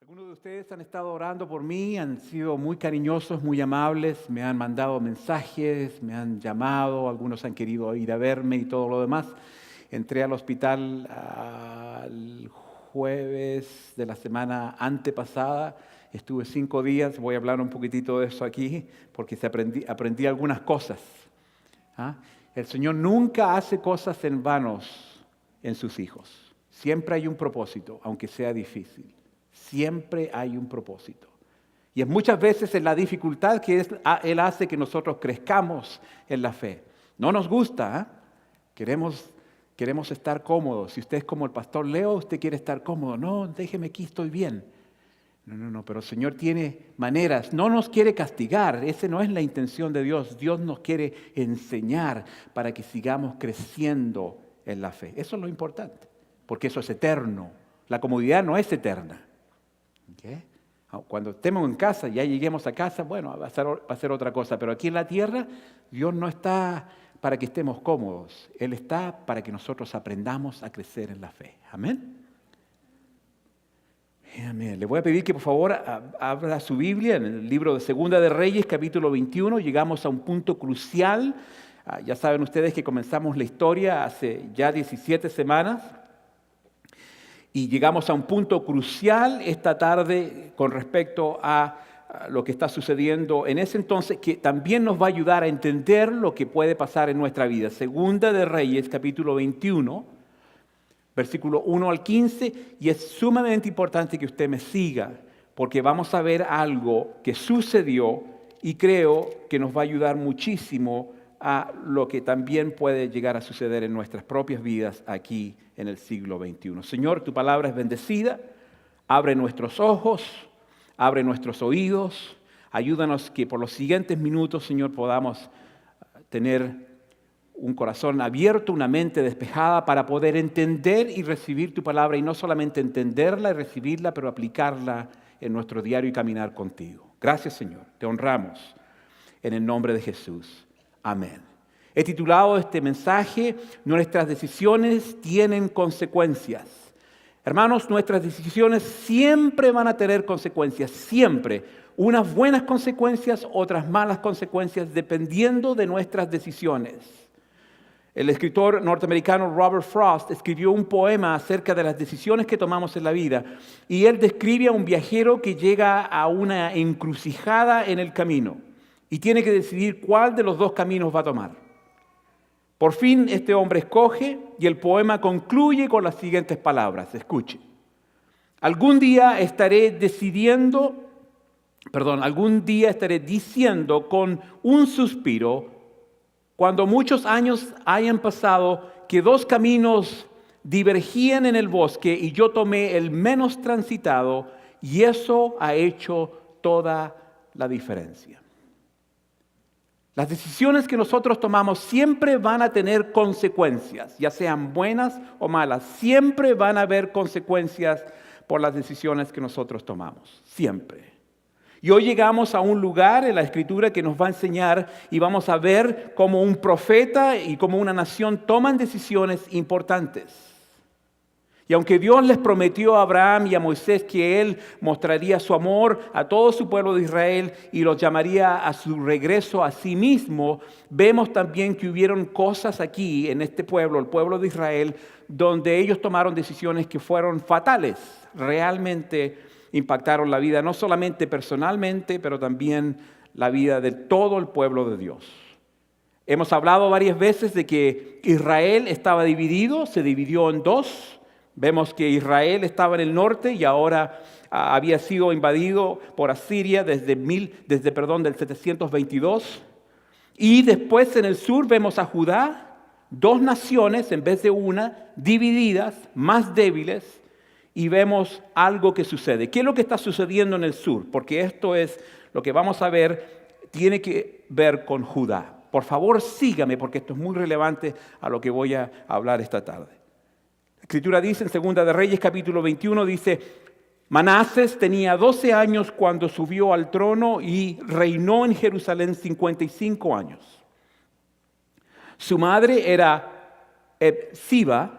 Algunos de ustedes han estado orando por mí, han sido muy cariñosos, muy amables, me han mandado mensajes, me han llamado, algunos han querido ir a verme y todo lo demás. Entré al hospital el jueves de la semana antepasada, estuve 5 días, voy a hablar un poquitito de eso aquí, porque aprendí algunas cosas. ¿Ah? El Señor nunca hace cosas en vanos en sus hijos. Siempre hay un propósito, aunque sea difícil. Siempre hay un propósito. Y es muchas veces en la dificultad que Él hace que nosotros crezcamos en la fe. No nos gusta, Queremos estar cómodos. Si usted es como el pastor Leo, usted quiere estar cómodo. No, déjeme aquí, estoy bien. No, pero el Señor tiene maneras. No nos quiere castigar. Esa no es la intención de Dios. Dios nos quiere enseñar para que sigamos creciendo en la fe. Eso es lo importante, porque eso es eterno. La comodidad no es eterna. ¿Okay? Cuando estemos en casa, ya lleguemos a casa, bueno, va a ser otra cosa. Pero aquí en la tierra, Dios no está para que estemos cómodos. Él está para que nosotros aprendamos a crecer en la fe. Amén. Amén. Le voy a pedir que por favor abra su Biblia en el libro de Segunda de Reyes, capítulo 21. Llegamos a un punto crucial. Ya saben ustedes que comenzamos la historia hace ya 17 semanas. Y llegamos a un punto crucial esta tarde con respecto a lo que está sucediendo en ese entonces, que también nos va a ayudar a entender lo que puede pasar en nuestra vida. Segunda de Reyes, capítulo 21, versículo 1 al 15, y es sumamente importante que usted me siga, porque vamos a ver algo que sucedió y creo que nos va a ayudar muchísimo a lo que también puede llegar a suceder en nuestras propias vidas aquí en el siglo XXI. Señor, tu palabra es bendecida, abre nuestros ojos, abre nuestros oídos, ayúdanos que por los siguientes minutos, Señor, podamos tener un corazón abierto, una mente despejada para poder entender y recibir tu palabra y no solamente entenderla y recibirla, pero aplicarla en nuestro diario y caminar contigo. Gracias, Señor, te honramos en el nombre de Jesús. Amén. He titulado este mensaje, Nuestras decisiones tienen consecuencias. Hermanos, nuestras decisiones siempre van a tener consecuencias, siempre. Unas buenas consecuencias, otras malas consecuencias, dependiendo de nuestras decisiones. El escritor norteamericano Robert Frost escribió un poema acerca de las decisiones que tomamos en la vida. Y él describe a un viajero que llega a una encrucijada en el camino y tiene que decidir cuál de los dos caminos va a tomar. Por fin este hombre escoge y el poema concluye con las siguientes palabras. Escuche. Algún día estaré diciendo con un suspiro, cuando muchos años hayan pasado, que dos caminos divergían en el bosque y yo tomé el menos transitado, y eso ha hecho toda la diferencia. Las decisiones que nosotros tomamos siempre van a tener consecuencias, ya sean buenas o malas. Siempre van a haber consecuencias por las decisiones que nosotros tomamos, siempre. Y hoy llegamos a un lugar en la Escritura que nos va a enseñar y vamos a ver cómo un profeta y cómo una nación toman decisiones importantes. Y aunque Dios les prometió a Abraham y a Moisés que Él mostraría su amor a todo su pueblo de Israel y los llamaría a su regreso a sí mismo, vemos también que hubieron cosas aquí en este pueblo, el pueblo de Israel, donde ellos tomaron decisiones que fueron fatales, realmente impactaron la vida, no solamente personalmente, pero también la vida de todo el pueblo de Dios. Hemos hablado varias veces de que Israel estaba dividido, se dividió en dos. Vemos que Israel estaba en el norte y ahora había sido invadido por Asiria desde el 722. Y después en el sur vemos a Judá, dos naciones en vez de una, divididas, más débiles. Y vemos algo que sucede. ¿Qué es lo que está sucediendo en el sur? Porque esto es lo que vamos a ver, tiene que ver con Judá. Por favor, sígame porque esto es muy relevante a lo que voy a hablar esta tarde. La Escritura dice en Segunda de Reyes, capítulo 21, dice, Manasés tenía 12 años cuando subió al trono y reinó en Jerusalén 55 años. Su madre era Hepsiba.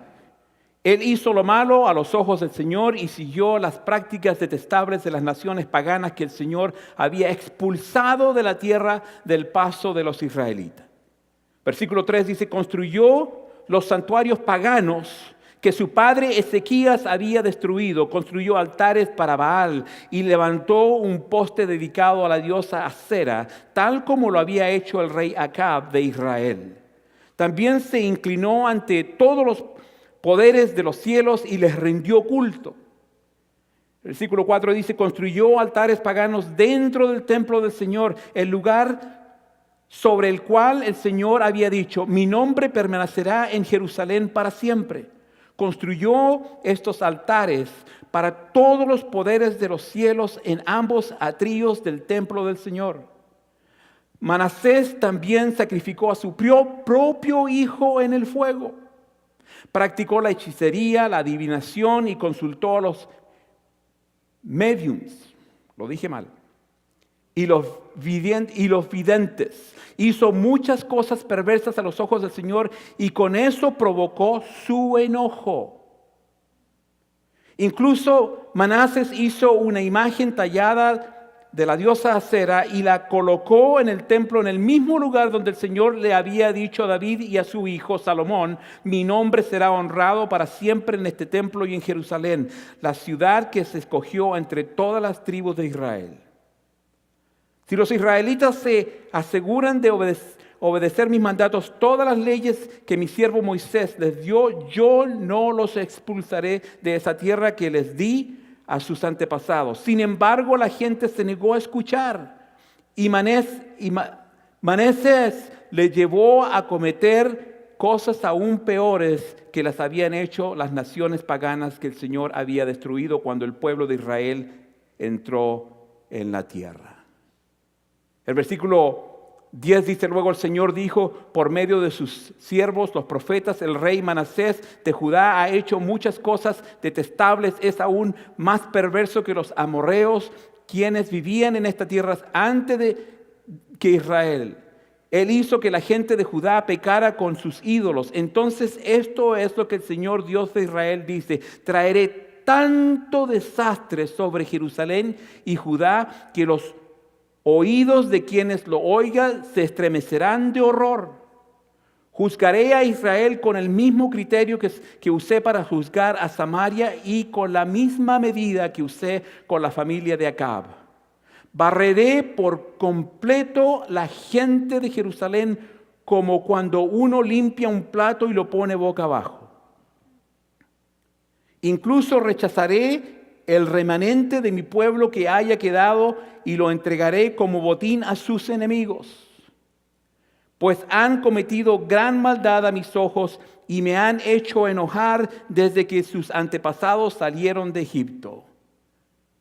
Él hizo lo malo a los ojos del Señor y siguió las prácticas detestables de las naciones paganas que el Señor había expulsado de la tierra del paso de los israelitas. Versículo 3 dice, construyó los santuarios paganos que su padre Ezequías había destruido, construyó altares para Baal y levantó un poste dedicado a la diosa Acera, tal como lo había hecho el rey Acab de Israel. También se inclinó ante todos los poderes de los cielos y les rindió culto. Versículo 4 dice, construyó altares paganos dentro del templo del Señor, el lugar sobre el cual el Señor había dicho, mi nombre permanecerá en Jerusalén para siempre. Construyó estos altares para todos los poderes de los cielos en ambos atrios del templo del Señor. Manasés también sacrificó a su propio hijo en el fuego. Practicó la hechicería, la adivinación y consultó a los mediums, lo dije mal, y los videntes. Hizo muchas cosas perversas a los ojos del Señor y con eso provocó su enojo. Incluso Manasés hizo una imagen tallada de la diosa Acera y la colocó en el templo en el mismo lugar donde el Señor le había dicho a David y a su hijo Salomón, mi nombre será honrado para siempre en este templo y en Jerusalén, la ciudad que se escogió entre todas las tribus de Israel. Si los israelitas se aseguran de obedecer mis mandatos, todas las leyes que mi siervo Moisés les dio, yo no los expulsaré de esa tierra que les di a sus antepasados. Sin embargo, la gente se negó a escuchar y Manasés le llevó a cometer cosas aún peores que las habían hecho las naciones paganas que el Señor había destruido cuando el pueblo de Israel entró en la tierra. El versículo 10 dice, luego el Señor dijo por medio de sus siervos, los profetas, el rey Manasés de Judá ha hecho muchas cosas detestables, es aún más perverso que los amorreos, quienes vivían en esta tierra antes que Israel. Él hizo que la gente de Judá pecara con sus ídolos. Entonces esto es lo que el Señor Dios de Israel dice, traeré tanto desastre sobre Jerusalén y Judá que los oídos de quienes lo oigan se estremecerán de horror. Juzgaré a Israel con el mismo criterio que usé para juzgar a Samaria y con la misma medida que usé con la familia de Acab. Barreré por completo la gente de Jerusalén como cuando uno limpia un plato y lo pone boca abajo. Incluso rechazaré el remanente de mi pueblo que haya quedado y lo entregaré como botín a sus enemigos. Pues han cometido gran maldad a mis ojos y me han hecho enojar desde que sus antepasados salieron de Egipto.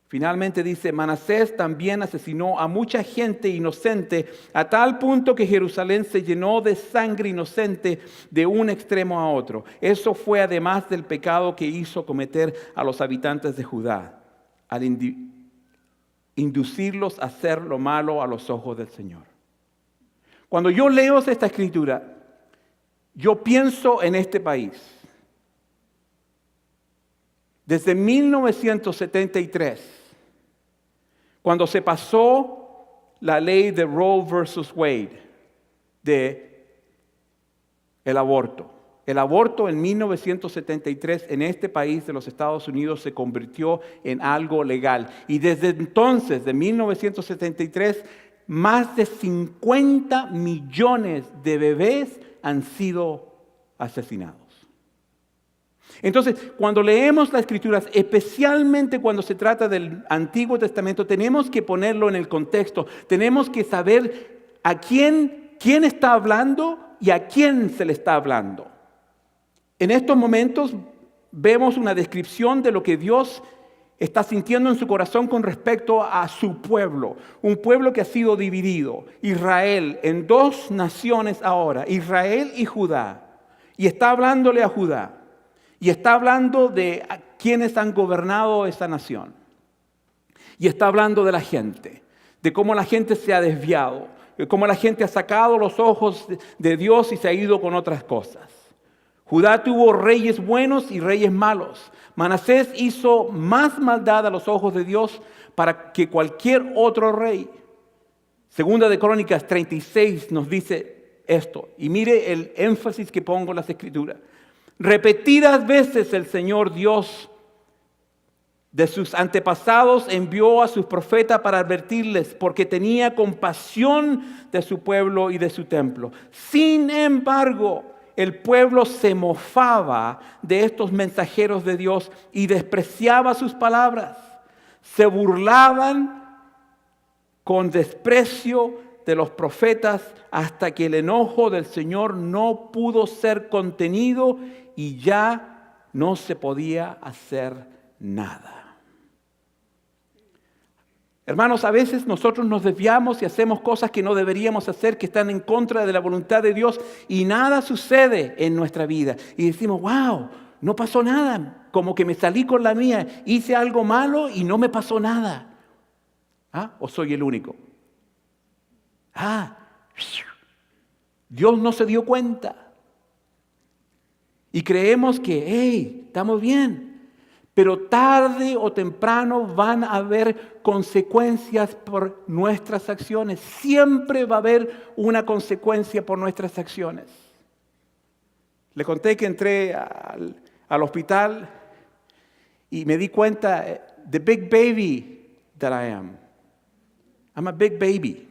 Finalmente dice, Manasés también asesinó a mucha gente inocente a tal punto que Jerusalén se llenó de sangre inocente de un extremo a otro. Eso fue además del pecado que hizo cometer a los habitantes de Judá, al inducirlos a hacer lo malo a los ojos del Señor. Cuando yo leo esta escritura, yo pienso en este país. Desde 1973, cuando se pasó la ley de Roe versus Wade, de el aborto. El aborto en 1973 en este país de los Estados Unidos se convirtió en algo legal. Y desde entonces, de 1973, más de 50 millones de bebés han sido asesinados. Entonces, cuando leemos las Escrituras, especialmente cuando se trata del Antiguo Testamento, tenemos que ponerlo en el contexto. Tenemos que saber a quién está hablando y a quién se le está hablando. En estos momentos vemos una descripción de lo que Dios está sintiendo en su corazón con respecto a su pueblo. Un pueblo que ha sido dividido. Israel en dos naciones ahora, Israel y Judá. Y está hablándole a Judá. Y está hablando de quienes han gobernado esa nación. Y está hablando de la gente, de cómo la gente se ha desviado, de cómo la gente ha sacado los ojos de Dios y se ha ido con otras cosas. Judá tuvo reyes buenos y reyes malos. Manasés hizo más maldad a los ojos de Dios para que cualquier otro rey. Segunda de Crónicas 36 nos dice esto. Y mire el énfasis que pongo en las Escrituras. Repetidas veces el Señor Dios de sus antepasados envió a sus profetas para advertirles, porque tenía compasión de su pueblo y de su templo. Sin embargo, el pueblo se mofaba de estos mensajeros de Dios y despreciaba sus palabras. Se burlaban con desprecio de los profetas hasta que el enojo del Señor no pudo ser contenido y ya no se podía hacer nada. Hermanos, a veces nosotros nos desviamos y hacemos cosas que no deberíamos hacer, que están en contra de la voluntad de Dios, y nada sucede en nuestra vida. Y decimos, wow, no pasó nada, como que me salí con la mía, hice algo malo y no me pasó nada. ¿Ah? ¿O soy el único? Dios no se dio cuenta. Y creemos que, hey, estamos bien. Pero tarde o temprano van a haber consecuencias por nuestras acciones. Siempre va a haber una consecuencia por nuestras acciones. Le conté que entré al hospital y me di cuenta, the big baby that I am. I'm a big baby.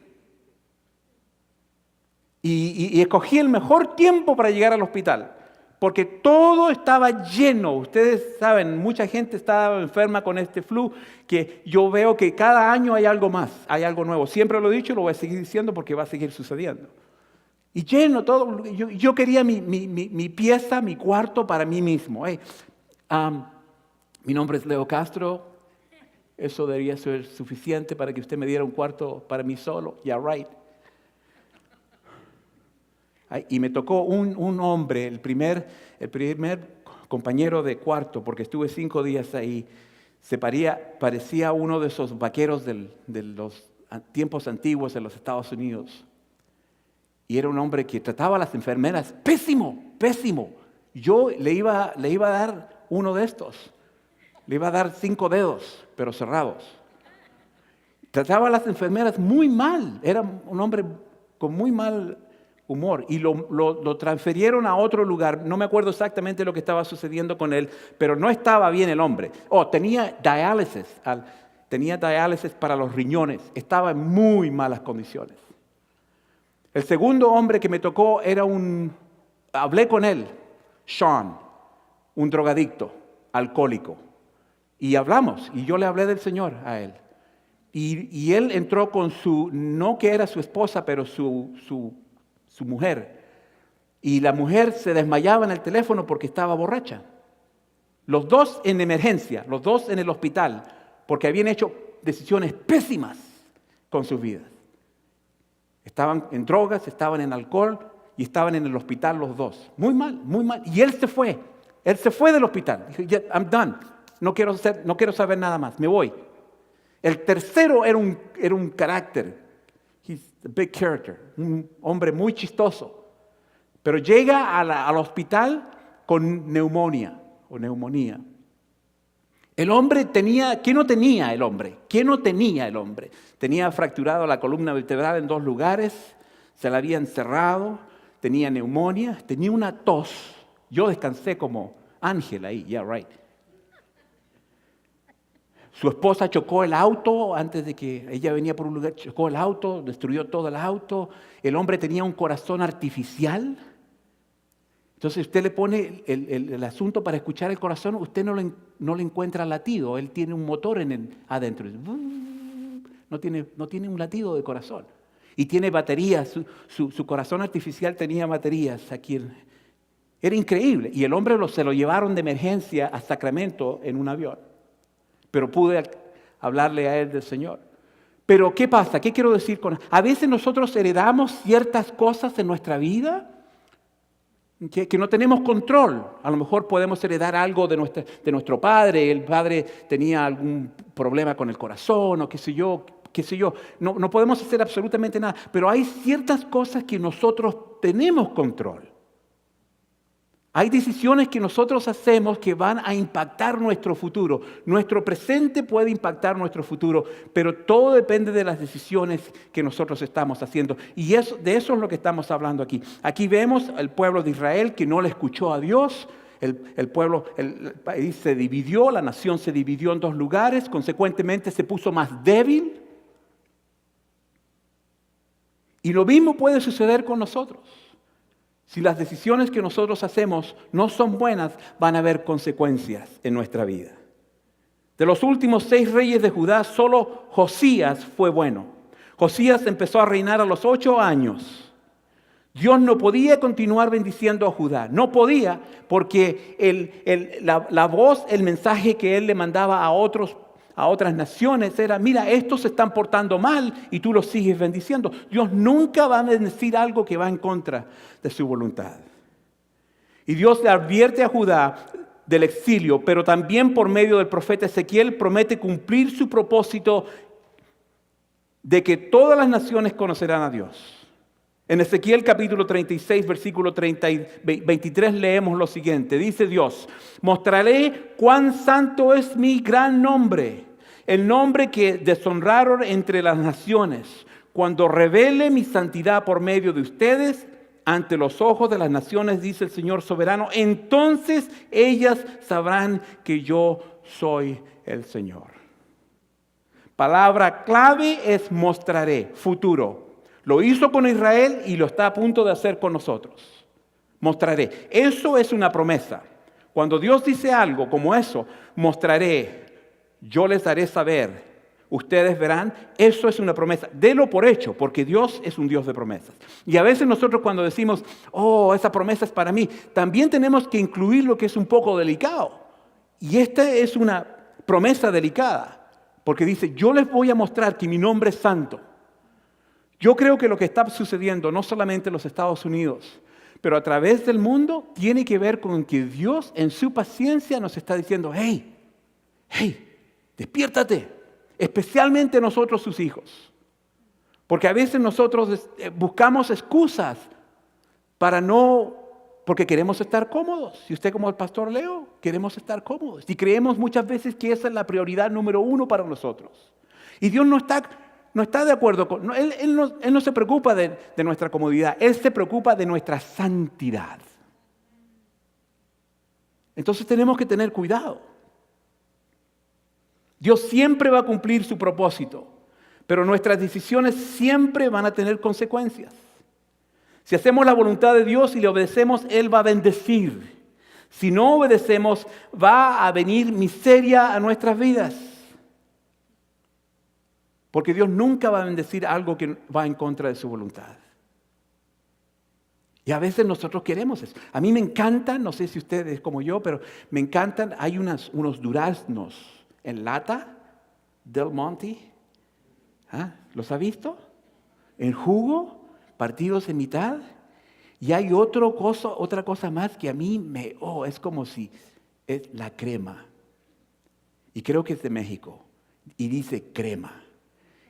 Y escogí el mejor tiempo para llegar al hospital. Porque todo estaba lleno. Ustedes saben, mucha gente estaba enferma con este flu, que yo veo que cada año hay algo más, hay algo nuevo. Siempre lo he dicho y lo voy a seguir diciendo porque va a seguir sucediendo. Y lleno todo. Yo quería mi pieza, mi cuarto para mí mismo. Hey, mi nombre es Leo Castro. Eso debería ser suficiente para que usted me diera un cuarto para mí solo. Yeah, right. Y me tocó un hombre, el primer compañero de cuarto, porque estuve 5 días ahí. Parecía uno de esos vaqueros de los tiempos antiguos en los Estados Unidos. Y era un hombre que trataba a las enfermeras pésimo, pésimo. Yo le iba a dar uno de estos. Le iba a dar 5 dedos, pero cerrados. Trataba a las enfermeras muy mal. Era un hombre con muy mal humor, y lo transfirieron a otro lugar. No me acuerdo exactamente lo que estaba sucediendo con él, pero no estaba bien el hombre. Tenía diálisis para los riñones. Estaba en muy malas condiciones. El segundo hombre que me tocó hablé con él, Sean, un drogadicto, alcohólico, y hablamos, y yo le hablé del Señor a él. Y él entró con no que era su esposa, pero su mujer, y la mujer se desmayaba en el teléfono porque estaba borracha. Los dos en emergencia, los dos en el hospital, porque habían hecho decisiones pésimas con sus vidas. Estaban en drogas, estaban en alcohol y estaban en el hospital los dos. Muy mal, muy mal. Y él se fue del hospital. Dijo, yeah, I'm done. No quiero saber nada más, me voy. El tercero era un carácter. He's a big character, un hombre muy chistoso. Pero llega al hospital con neumonía. El hombre ¿qué no tenía el hombre? Tenía fracturado la columna vertebral en 2 lugares, se la habían cerrado, tenía neumonía, tenía una tos. Yo descansé como ángel ahí, yeah, right. Su esposa chocó el auto antes de que ella venía por un lugar, chocó el auto, destruyó todo el auto. El hombre tenía un corazón artificial. Entonces usted le pone el asunto para escuchar el corazón, usted no le encuentra latido. Él tiene un motor adentro. No tiene un latido de corazón. Y tiene baterías, su corazón artificial tenía baterías aquí. Era increíble. Y el hombre se lo llevaron de emergencia a Sacramento en un avión. Pero pude hablarle a él del Señor. Pero ¿qué pasa? ¿Qué quiero decir con esto? A veces nosotros heredamos ciertas cosas en nuestra vida que no tenemos control. A lo mejor podemos heredar algo de nuestro padre. El padre tenía algún problema con el corazón o qué sé yo. No podemos hacer absolutamente nada. Pero hay ciertas cosas que nosotros tenemos control. Hay decisiones que nosotros hacemos que van a impactar nuestro futuro. Nuestro presente puede impactar nuestro futuro, pero todo depende de las decisiones que nosotros estamos haciendo. Y de eso es lo que estamos hablando aquí. Aquí vemos al pueblo de Israel que no le escuchó a Dios. El país se dividió, la nación se dividió en dos lugares, consecuentemente se puso más débil. Y lo mismo puede suceder con nosotros. Si las decisiones que nosotros hacemos no son buenas, van a haber consecuencias en nuestra vida. De los últimos 6 reyes de Judá, solo Josías fue bueno. Josías empezó a reinar a los 8 años. Dios no podía continuar bendiciendo a Judá. No podía porque la voz, el mensaje que él le mandaba a otras naciones era: mira, estos se están portando mal y tú los sigues bendiciendo. Dios nunca va a bendecir algo que va en contra de su voluntad. Y Dios le advierte a Judá del exilio, pero también por medio del profeta Ezequiel promete cumplir su propósito de que todas las naciones conocerán a Dios. En Ezequiel capítulo 36, versículo 23 leemos lo siguiente. Dice Dios: mostraré cuán santo es mi gran nombre, el nombre que deshonraron entre las naciones, cuando revele mi santidad por medio de ustedes ante los ojos de las naciones, dice el Señor soberano. Entonces ellas sabrán que yo soy el Señor. Palabra clave es mostraré, futuro. Lo hizo con Israel y lo está a punto de hacer con nosotros. Mostraré. Eso es una promesa. Cuando Dios dice algo como eso, mostraré, yo les haré saber, ustedes verán, eso es una promesa. Délo por hecho, porque Dios es un Dios de promesas. Y a veces nosotros cuando decimos, oh, esa promesa es para mí, también tenemos que incluir lo que es un poco delicado. Y esta es una promesa delicada, porque dice, yo les voy a mostrar que mi nombre es santo. Yo creo que lo que está sucediendo, no solamente en los Estados Unidos, pero a través del mundo, tiene que ver con que Dios en su paciencia nos está diciendo, hey, despiértate, especialmente nosotros sus hijos. Porque a veces nosotros buscamos excusas porque queremos estar cómodos. Y usted como el pastor Leo, queremos estar cómodos. Y creemos muchas veces que esa es la prioridad número 1 para nosotros. Y Dios no está de acuerdo con... Él no se preocupa de nuestra comodidad. Él se preocupa de nuestra santidad. Entonces tenemos que tener cuidado. Dios siempre va a cumplir su propósito, pero nuestras decisiones siempre van a tener consecuencias. Si hacemos la voluntad de Dios y le obedecemos, Él va a bendecir. Si no obedecemos, va a venir miseria a nuestras vidas. Porque Dios nunca va a bendecir algo que va en contra de su voluntad. Y a veces nosotros queremos eso. A mí me encantan, no sé si ustedes como yo, pero me encantan, hay unos duraznos en lata, Del Monte. ¿Los ha visto? En jugo, partidos en mitad. Y hay otra cosa más que a mí es como si es la crema. Y creo que es de México. Y dice crema.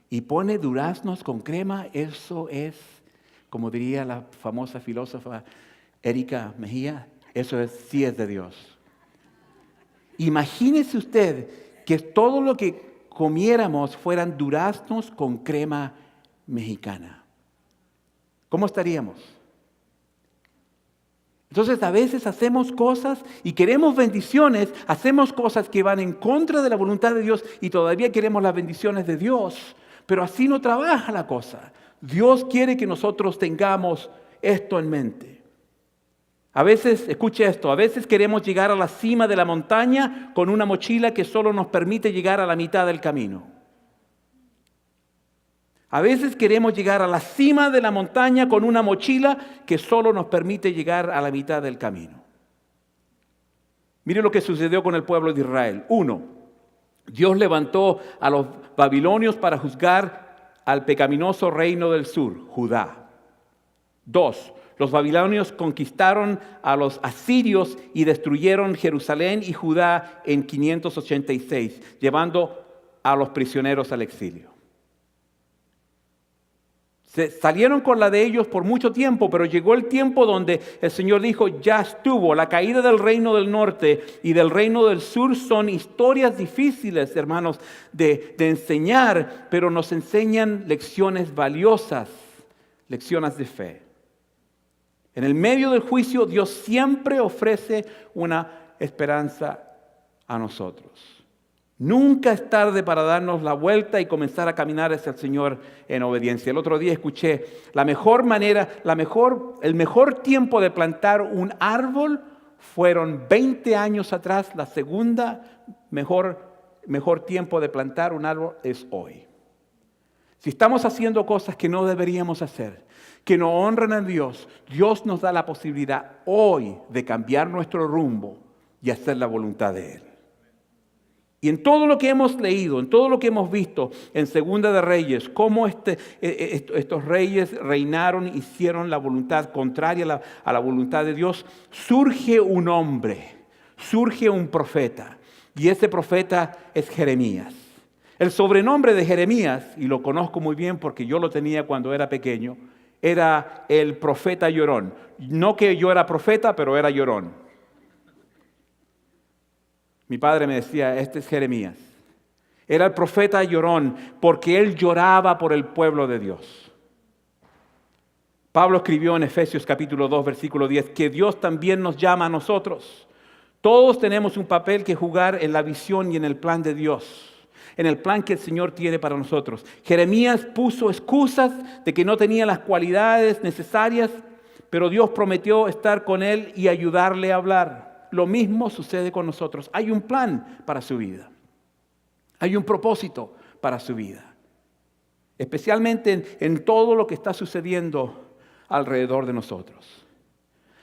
Y pone duraznos con crema. Eso es, como diría la famosa filósofa Erika Mejía, sí es de Dios. Imagínese usted que todo lo que comiéramos fueran duraznos con crema mexicana. ¿Cómo estaríamos? Entonces a veces hacemos cosas y queremos bendiciones, hacemos cosas que van en contra de la voluntad de Dios y todavía queremos las bendiciones de Dios, pero así no trabaja la cosa. Dios quiere que nosotros tengamos esto en mente. A veces, escuche esto, a veces queremos llegar a la cima de la montaña con una mochila que solo nos permite llegar a la mitad del camino. A veces queremos llegar a la cima de la montaña con una mochila que solo nos permite llegar a la mitad del camino. Mire lo que sucedió con el pueblo de Israel. 1. Dios levantó a los babilonios para juzgar al pecaminoso reino del sur, Judá. 2. Los babilonios conquistaron a los asirios y destruyeron Jerusalén y Judá en 586, llevando a los prisioneros al exilio. Salieron con la de ellos por mucho tiempo, pero llegó el tiempo donde el Señor dijo, ya estuvo. La caída del reino del norte y del reino del sur son historias difíciles, hermanos, de enseñar, pero nos enseñan lecciones valiosas, lecciones de fe. En el medio del juicio, Dios siempre ofrece una esperanza a nosotros. Nunca es tarde para darnos la vuelta y comenzar a caminar hacia el Señor en obediencia. El otro día escuché, el mejor tiempo de plantar un árbol fueron 20 años atrás. La segunda mejor tiempo de plantar un árbol es hoy. Si estamos haciendo cosas que no deberíamos hacer, que no honran a Dios, Dios nos da la posibilidad hoy de cambiar nuestro rumbo y hacer la voluntad de Él. Y en todo lo que hemos leído, en todo lo que hemos visto en Segunda de Reyes, cómo estos reyes reinaron, hicieron la voluntad contraria a la voluntad de Dios, surge un hombre, surge un profeta. Y ese profeta es Jeremías. El sobrenombre de Jeremías, y lo conozco muy bien porque yo lo tenía cuando era pequeño, era el profeta llorón. No que yo era profeta, pero era llorón. Mi padre me decía, este es Jeremías. Era el profeta llorón porque él lloraba por el pueblo de Dios. Pablo escribió en Efesios capítulo 2, versículo 10, que Dios también nos llama a nosotros. Todos tenemos un papel que jugar en la visión y en el plan de Dios, en el plan que el Señor tiene para nosotros. Jeremías puso excusas de que no tenía las cualidades necesarias, pero Dios prometió estar con él y ayudarle a hablar. Lo mismo sucede con nosotros. Hay un plan para su vida. Hay un propósito para su vida. Especialmente en todo lo que está sucediendo alrededor de nosotros.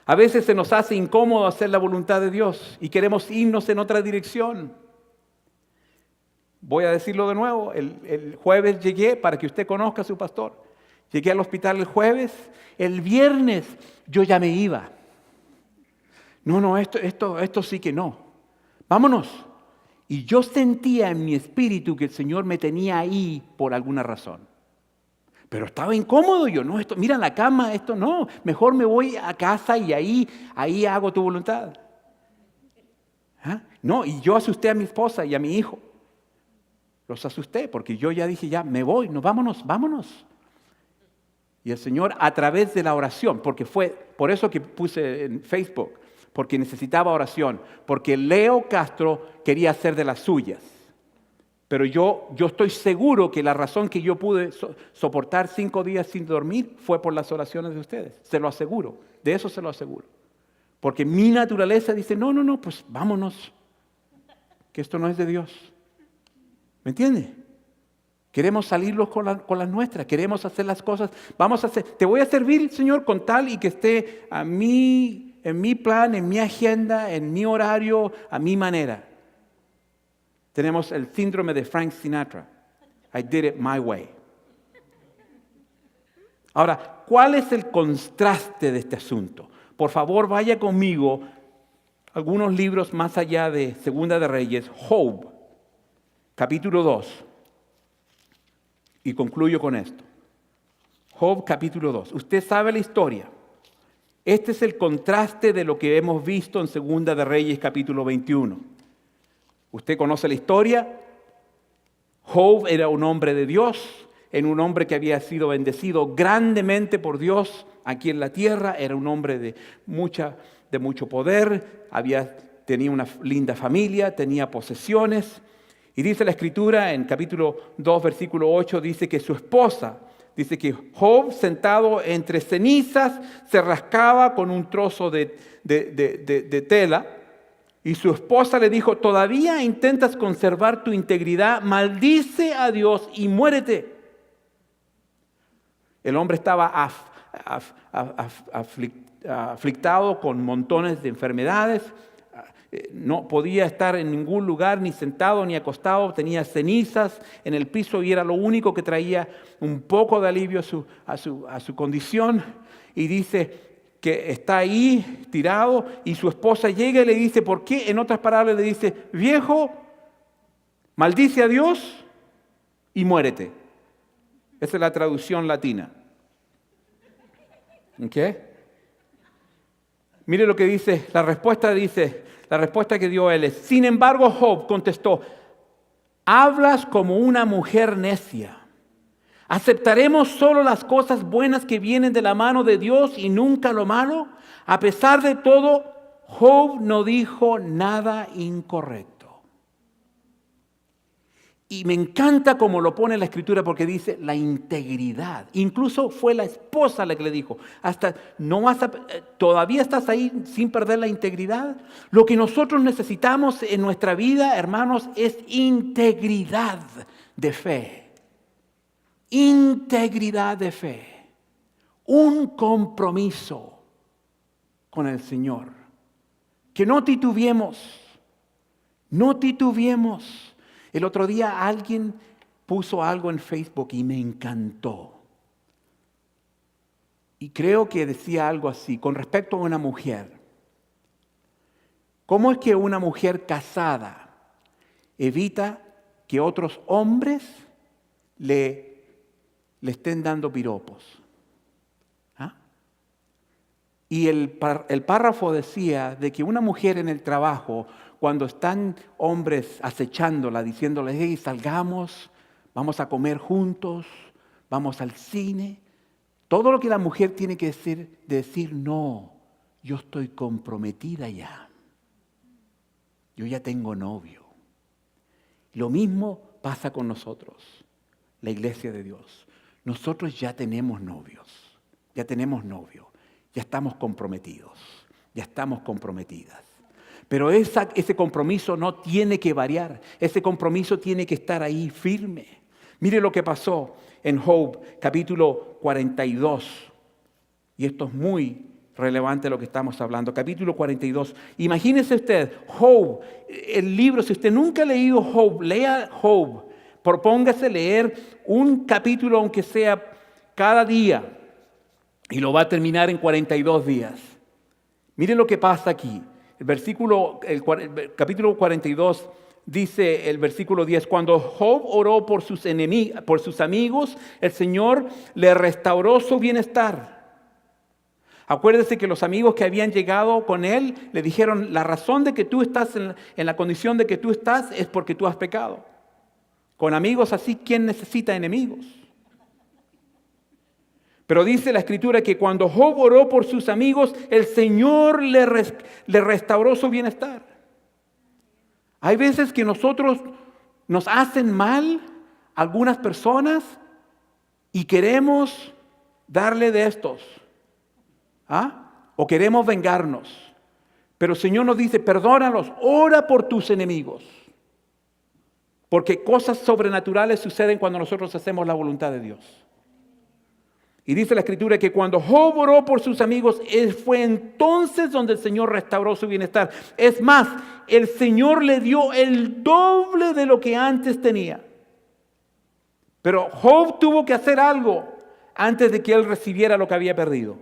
A veces se nos hace incómodo hacer la voluntad de Dios y queremos irnos en otra dirección. Voy a decirlo de nuevo. El jueves llegué, para que usted conozca a su pastor. Llegué al hospital el jueves. El viernes yo ya me iba. No, esto sí que no. Vámonos. Y yo sentía en mi espíritu que el Señor me tenía ahí por alguna razón. Pero estaba incómodo yo. No, mira la cama, esto no. Mejor me voy a casa y ahí hago tu voluntad. ¿Ah? No, y yo asusté a mi esposa y a mi hijo. Los asusté porque yo ya dije, ya me voy, vámonos. Y el Señor a través de la oración, porque fue por eso que puse en Facebook, porque necesitaba oración, porque Leo Castro quería hacer de las suyas. Pero yo estoy seguro que la razón que yo pude soportar 5 días sin dormir fue por las oraciones de ustedes. Se lo aseguro, de eso se lo aseguro. Porque mi naturaleza dice, no, pues vámonos, que esto no es de Dios. ¿Me entiende? Queremos salirlos con las nuestras, queremos hacer las cosas. Te voy a servir, Señor, con tal y que esté en mi plan, en mi agenda, en mi horario, a mi manera. Tenemos el síndrome de Frank Sinatra. I did it my way. Ahora, ¿cuál es el contraste de este asunto? Por favor, vaya conmigo algunos libros más allá de Segunda de Reyes, Job, capítulo 2. Y concluyo con esto. Job, capítulo 2. Usted sabe la historia. Este es el contraste de lo que hemos visto en Segunda de Reyes, capítulo 21. Usted conoce la historia. Job era un hombre de Dios, era un hombre que había sido bendecido grandemente por Dios aquí en la tierra. Era un hombre de mucho poder, tenía una linda familia, tenía posesiones. Y dice la Escritura en capítulo 2, versículo 8, dice que su esposa, dice que Job, sentado entre cenizas, se rascaba con un trozo de tela. Y su esposa le dijo, ¿todavía intentas conservar tu integridad? Maldice a Dios y muérete. El hombre estaba aflictado con montones de enfermedades. No podía estar en ningún lugar, ni sentado ni acostado. Tenía cenizas en el piso y era lo único que traía un poco de alivio a su condición. Y dice que está ahí tirado y su esposa llega y le dice, ¿por qué? En otras palabras le dice, viejo, maldice a Dios y muérete. Esa es la traducción latina. ¿Ok? Mire lo que dice la respuesta que dio él es: sin embargo, Job contestó, hablas como una mujer necia. ¿Aceptaremos solo las cosas buenas que vienen de la mano de Dios y nunca lo malo? A pesar de todo, Job no dijo nada incorrecto. Y me encanta cómo lo pone en la Escritura, porque dice la integridad. Incluso fue la esposa la que le dijo, todavía estás ahí sin perder la integridad. Lo que nosotros necesitamos en nuestra vida, hermanos, es integridad de fe. Integridad de fe. Un compromiso con el Señor. Que no titubeemos. No titubeemos. El otro día alguien puso algo en Facebook y me encantó. Y creo que decía algo así, con respecto a una mujer. ¿Cómo es que una mujer casada evita que otros hombres le estén dando piropos? ¿Ah? Y el párrafo decía de que una mujer en el trabajo, cuando están hombres acechándola, diciéndole, hey, salgamos, vamos a comer juntos, vamos al cine. Todo lo que la mujer tiene que decir, no, yo estoy comprometida ya. Yo ya tengo novio. Lo mismo pasa con nosotros, la iglesia de Dios. Nosotros ya tenemos novios, ya tenemos novio, ya estamos comprometidos, ya estamos comprometidas. Pero ese compromiso no tiene que variar. Ese compromiso tiene que estar ahí firme. Mire lo que pasó en Job, capítulo 42. Y esto es muy relevante lo que estamos hablando. Capítulo 42. Imagínese usted, Job, el libro, si usted nunca ha leído Job, lea Job. Propóngase leer un capítulo, aunque sea cada día. Y lo va a terminar en 42 días. Mire lo que pasa aquí. El capítulo 42 dice el versículo 10, cuando Job oró por sus amigos, el Señor le restauró su bienestar. Acuérdese que los amigos que habían llegado con él le dijeron, la razón de que tú estás en la condición de que tú estás es porque tú has pecado. Con amigos así, ¿quién necesita enemigos? Pero dice la Escritura que cuando Job oró por sus amigos, el Señor le restauró su bienestar. Hay veces que nosotros nos hacen mal algunas personas y queremos darle de estos. O queremos vengarnos. Pero el Señor nos dice, perdónalos, ora por tus enemigos. Porque cosas sobrenaturales suceden cuando nosotros hacemos la voluntad de Dios. Y dice la Escritura que cuando Job oró por sus amigos, fue entonces donde el Señor restauró su bienestar. Es más, el Señor le dio el doble de lo que antes tenía. Pero Job tuvo que hacer algo antes de que él recibiera lo que había perdido.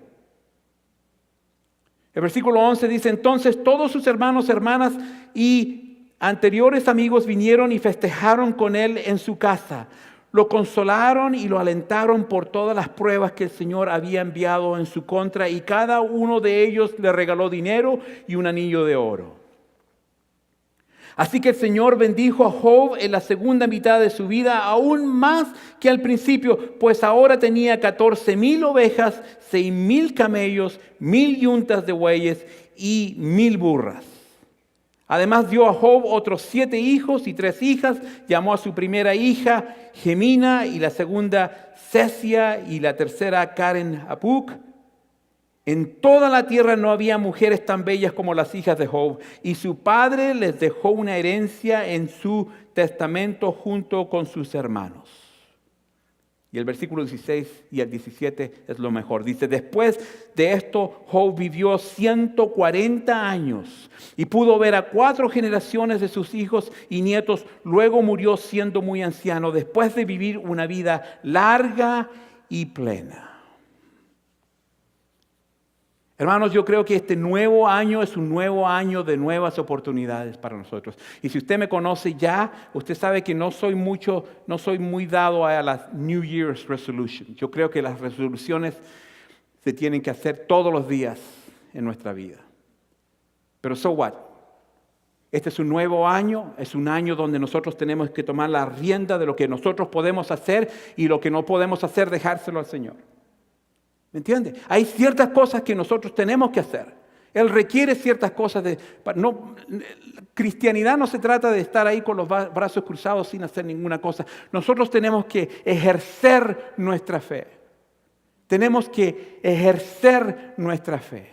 El versículo 11 dice, entonces todos sus hermanos, hermanas y anteriores amigos vinieron y festejaron con él en su casa. Lo consolaron y lo alentaron por todas las pruebas que el Señor había enviado en su contra, y cada uno de ellos le regaló dinero y un anillo de oro. Así que el Señor bendijo a Job en la segunda mitad de su vida, aún más que al principio, pues ahora tenía 14,000 ovejas, 6,000 camellos, 1,000 yuntas de bueyes y 1,000 burras. Además dio a Job otros 7 hijos y 3 hijas. Llamó a su primera hija Gemina, y la segunda Cesia, y la tercera Karen Apuk. En toda la tierra no había mujeres tan bellas como las hijas de Job, y su padre les dejó una herencia en su testamento junto con sus hermanos. Y el versículo 16 y el 17 es lo mejor. Dice, después de esto, Job vivió 140 años y pudo ver a 4 generaciones de sus hijos y nietos. Luego murió siendo muy anciano, después de vivir una vida larga y plena. Hermanos, yo creo que este nuevo año es un nuevo año de nuevas oportunidades para nosotros. Y si usted me conoce ya, usted sabe que no soy muy dado a las New Year's Resolutions. Yo creo que las resoluciones se tienen que hacer todos los días en nuestra vida. Pero so what? Este es un nuevo año, es un año donde nosotros tenemos que tomar la rienda de lo que nosotros podemos hacer y lo que no podemos hacer, dejárselo al Señor. ¿Me entiende? Hay ciertas cosas que nosotros tenemos que hacer. Él requiere ciertas cosas. Cristianidad no se trata de estar ahí con los brazos cruzados sin hacer ninguna cosa. Nosotros tenemos que ejercer nuestra fe. Tenemos que ejercer nuestra fe.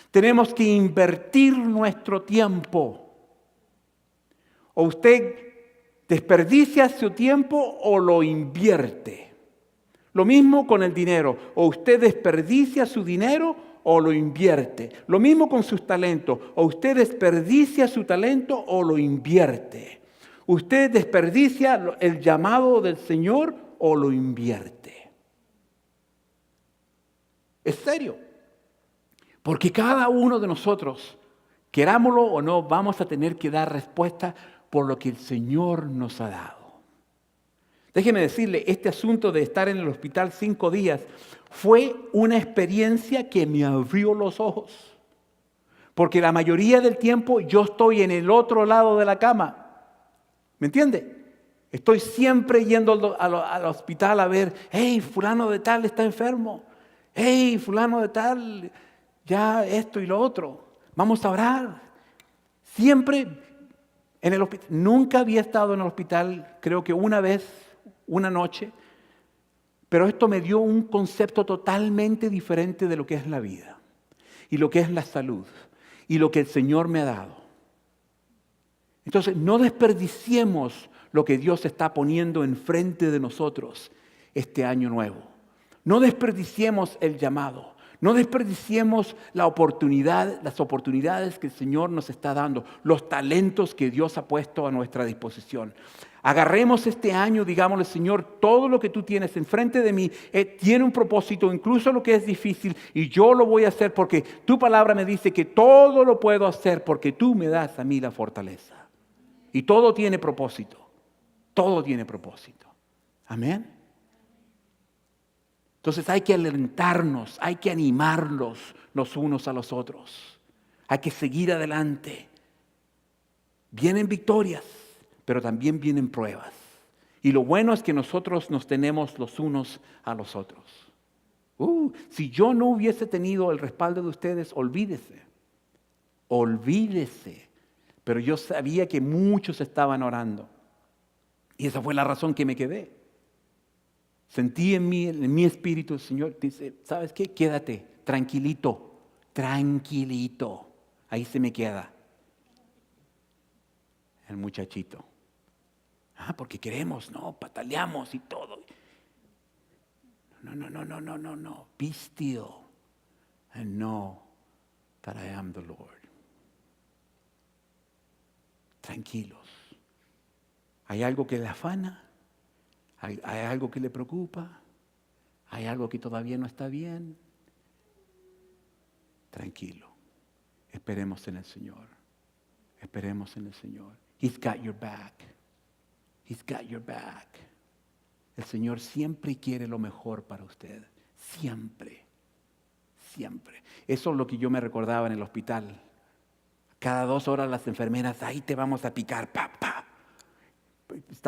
Tenemos que invertir nuestro tiempo. O usted desperdicia su tiempo o lo invierte. Lo mismo con el dinero. O usted desperdicia su dinero o lo invierte. Lo mismo con sus talentos. O usted desperdicia su talento o lo invierte. Usted desperdicia el llamado del Señor o lo invierte. Es serio. Porque cada uno de nosotros, querámoslo o no, vamos a tener que dar respuesta por lo que el Señor nos ha dado. Déjeme decirle, este asunto de estar en el hospital 5 días fue una experiencia que me abrió los ojos. Porque la mayoría del tiempo yo estoy en el otro lado de la cama. ¿Me entiende? Estoy siempre yendo al hospital a ver, hey, fulano de tal está enfermo. Hey, fulano de tal, ya esto y lo otro. Vamos a orar. Siempre en el hospital. Nunca había estado en el hospital, creo que una vez, una noche. Pero esto me dio un concepto totalmente diferente de lo que es la vida. Y lo que es la salud. Y lo que el Señor me ha dado. Entonces, no desperdiciemos lo que Dios está poniendo enfrente de nosotros este año nuevo. No desperdiciemos el llamado. No desperdiciemos las oportunidades que el Señor nos está dando, los talentos que Dios ha puesto a nuestra disposición. Agarremos este año, digámosle, Señor, todo lo que tú tienes enfrente de mí tiene un propósito, incluso lo que es difícil, y yo lo voy a hacer porque tu palabra me dice que todo lo puedo hacer porque tú me das a mí la fortaleza. Y todo tiene propósito. Todo tiene propósito. Amén. Entonces hay que alentarnos, hay que animarnos los unos a los otros. Hay que seguir adelante. Vienen victorias, pero también vienen pruebas. Y lo bueno es que nosotros nos tenemos los unos a los otros. Si yo no hubiese tenido el respaldo de ustedes, olvídese. Olvídese. Pero yo sabía que muchos estaban orando. Y esa fue la razón que me quedé. Sentí en mi espíritu, el Señor dice, ¿sabes qué? Quédate, tranquilito, tranquilito. Ahí se me queda el muchachito. Porque queremos, ¿no? Pataleamos y todo. No. Be still and know that I am the Lord. Tranquilos. ¿Hay algo que le afana? ¿Hay algo que le preocupa? ¿Hay algo que todavía no está bien? Tranquilo. Esperemos en el Señor. Esperemos en el Señor. He's got your back. He's got your back. El Señor siempre quiere lo mejor para usted. Siempre. Siempre. Eso es lo que yo me recordaba en el hospital. Cada 2 horas las enfermeras, ahí te vamos a picar, pa.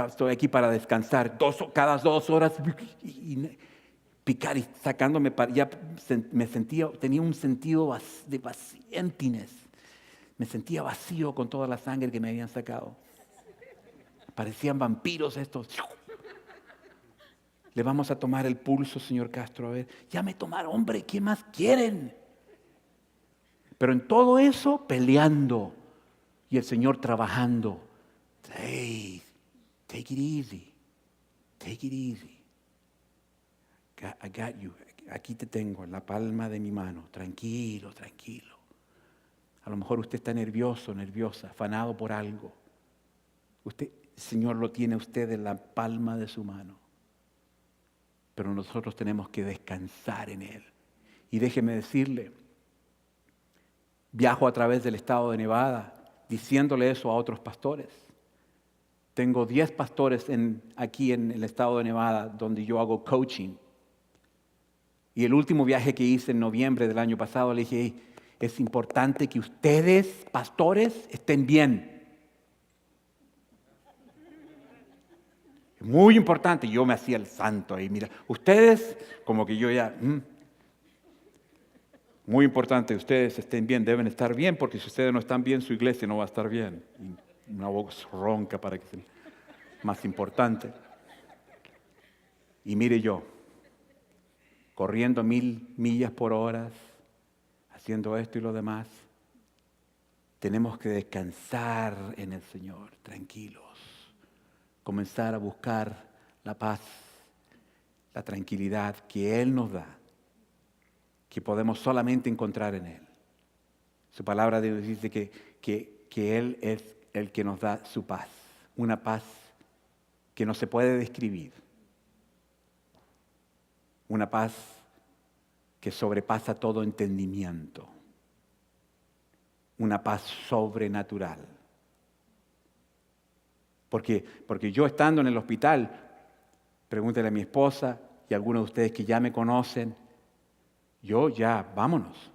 Estoy aquí para descansar. Cada 2 horas y picar y sacándome. Ya me sentía, tenía un sentido de emptiness. Me sentía vacío con toda la sangre que me habían sacado. Parecían vampiros estos. Le vamos a tomar el pulso, señor Castro. A ver, ya me tomaron, hombre, ¿qué más quieren? Pero en todo eso, peleando. Y el Señor trabajando. Hey, take it easy. Take it easy. I got you. Aquí te tengo, en la palma de mi mano. Tranquilo, tranquilo. A lo mejor usted está nervioso, nerviosa, afanado por algo. El Señor lo tiene usted en la palma de su mano. Pero nosotros tenemos que descansar en Él. Y déjeme decirle, viajo a través del estado de Nevada diciéndole eso a otros pastores. Tengo 10 pastores aquí en el estado de Nevada donde yo hago coaching. Y el último viaje que hice en noviembre del año pasado, le dije, "Hey, es importante que ustedes, pastores, estén bien. Es muy importante". Yo me hacía el santo ahí, mira, ustedes, como que yo ya, muy importante, ustedes estén bien, deben estar bien, porque si ustedes no están bien, su iglesia no va a estar bien. Y una voz ronca para que sea más importante. Y mire yo, corriendo 1000 millas por hora, haciendo esto y lo demás. Tenemos que descansar en el Señor, tranquilos. Comenzar a buscar la paz, la tranquilidad que Él nos da, que podemos solamente encontrar en Él. Su palabra de Dios dice que Él es el que nos da su paz, una paz que no se puede describir, una paz que sobrepasa todo entendimiento, una paz sobrenatural. Porque yo estando en el hospital, pregúntele a mi esposa y a algunos de ustedes que ya me conocen, yo ya, vámonos.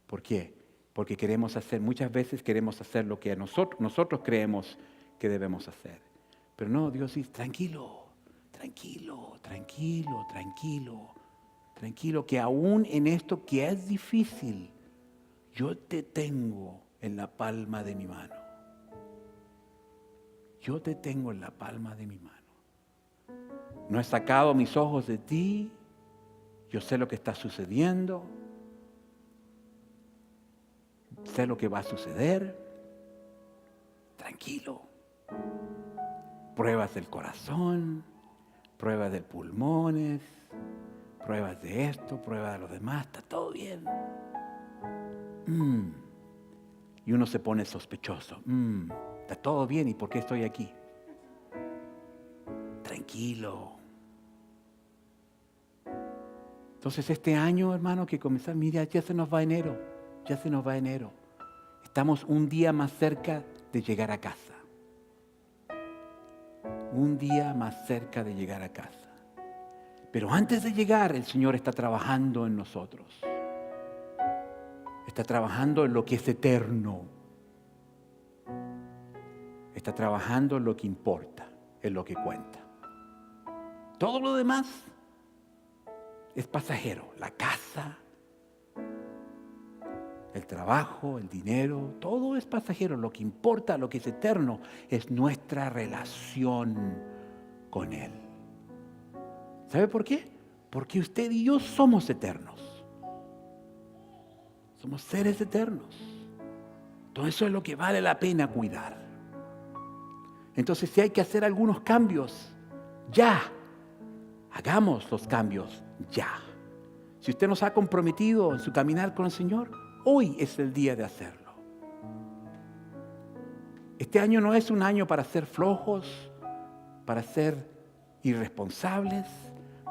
¿Por qué? Porque muchas veces queremos hacer lo que nosotros creemos que debemos hacer. Pero no, Dios dice, tranquilo, que aún en esto que es difícil, yo te tengo en la palma de mi mano. Yo te tengo en la palma de mi mano. No he sacado mis ojos de ti. Yo sé lo que está sucediendo. Sé lo que va a suceder. Tranquilo. Pruebas del corazón, pruebas de pulmones, pruebas de esto, pruebas de lo demás. Está todo bien. Y uno se pone sospechoso. Está todo bien, ¿y por qué estoy aquí? Tranquilo. Entonces este año, hermano, que comenzar, mira, ya se nos va enero. Estamos un día más cerca de llegar a casa. Pero antes de llegar, el Señor está trabajando en nosotros. Está trabajando en lo que es eterno. Está trabajando en lo que importa, en lo que cuenta. Todo lo demás es pasajero. La casa, el trabajo, el dinero, todo es pasajero. Lo que importa, lo que es eterno, es nuestra relación con Él. ¿Sabe por qué? Porque usted y yo somos eternos. Somos seres eternos. Todo eso es lo que vale la pena cuidar. Entonces, si hay que hacer algunos cambios, ya. Hagamos los cambios ya. Si usted nos ha comprometido en su caminar con el Señor, hoy es el día de hacerlo. Este año no es un año para ser flojos, para ser irresponsables,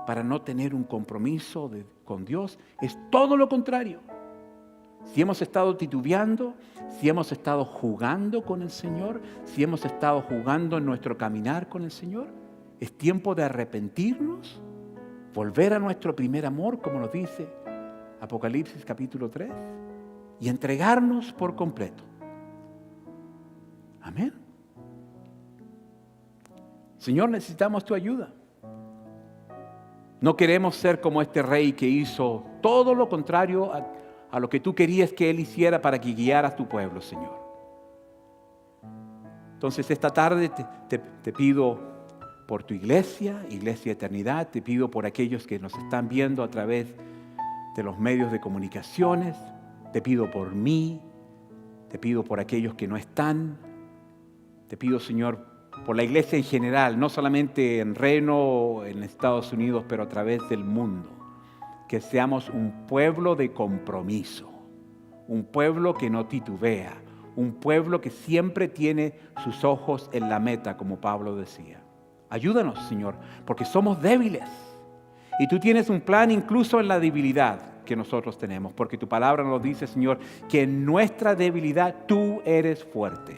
para no tener un compromiso con Dios. Es todo lo contrario. Si hemos estado titubeando, si hemos estado jugando con el Señor, si hemos estado jugando en nuestro caminar con el Señor, es tiempo de arrepentirnos, volver a nuestro primer amor, como nos dice Apocalipsis capítulo 3, y entregarnos por completo. Amén. Señor, necesitamos tu ayuda. No queremos ser como este rey que hizo todo lo contrario a lo que tú querías que él hiciera para que guiara a tu pueblo, Señor. Entonces esta tarde te pido por tu iglesia, Iglesia Eternidad, te pido por aquellos que nos están viendo a través de los medios de comunicaciones, te pido por mí, te pido por aquellos que no están, te pido, Señor, por la iglesia en general, no solamente en Reno, en Estados Unidos, pero a través del mundo. Que seamos un pueblo de compromiso, un pueblo que no titubea, un pueblo que siempre tiene sus ojos en la meta, como Pablo decía. Ayúdanos, Señor, porque somos débiles. Y tú tienes un plan incluso en la debilidad que nosotros tenemos, porque tu palabra nos dice, Señor, que en nuestra debilidad tú eres fuerte.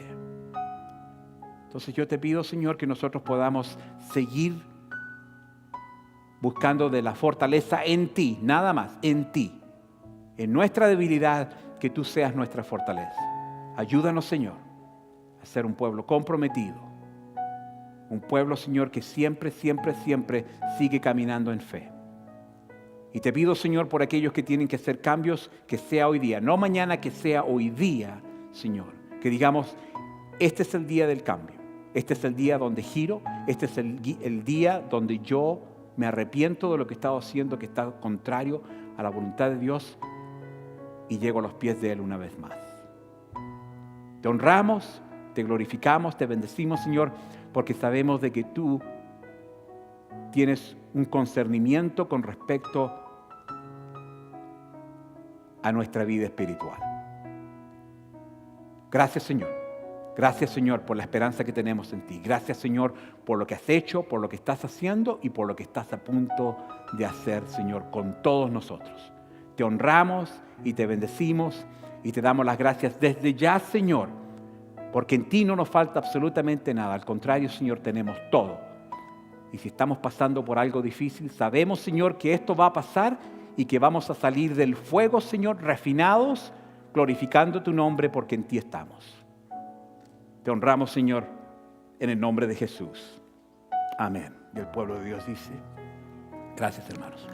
Entonces yo te pido, Señor, que nosotros podamos seguir buscando de la fortaleza en ti, nada más, en ti. En nuestra debilidad, que tú seas nuestra fortaleza. Ayúdanos, Señor, a ser un pueblo comprometido. Un pueblo, Señor, que siempre, siempre, siempre sigue caminando en fe. Y te pido, Señor, por aquellos que tienen que hacer cambios, que sea hoy día, no mañana, que sea hoy día, Señor. Que digamos, este es el día del cambio. Este es el día donde giro. Este es el día donde yo me arrepiento de lo que he estado haciendo, que está contrario a la voluntad de Dios, y llego a los pies de Él una vez más. Te honramos, te glorificamos, te bendecimos, Señor, porque sabemos de que tú tienes un concernimiento con respecto a nuestra vida espiritual. Gracias, Señor. Gracias, Señor, por la esperanza que tenemos en ti. Gracias, Señor, por lo que has hecho, por lo que estás haciendo y por lo que estás a punto de hacer, Señor, con todos nosotros. Te honramos y te bendecimos y te damos las gracias desde ya, Señor, porque en ti no nos falta absolutamente nada. Al contrario, Señor, tenemos todo. Y si estamos pasando por algo difícil, sabemos, Señor, que esto va a pasar y que vamos a salir del fuego, Señor, refinados, glorificando tu nombre, porque en ti estamos. Te honramos, Señor, en el nombre de Jesús. Amén. Y el pueblo de Dios dice, gracias, hermanos.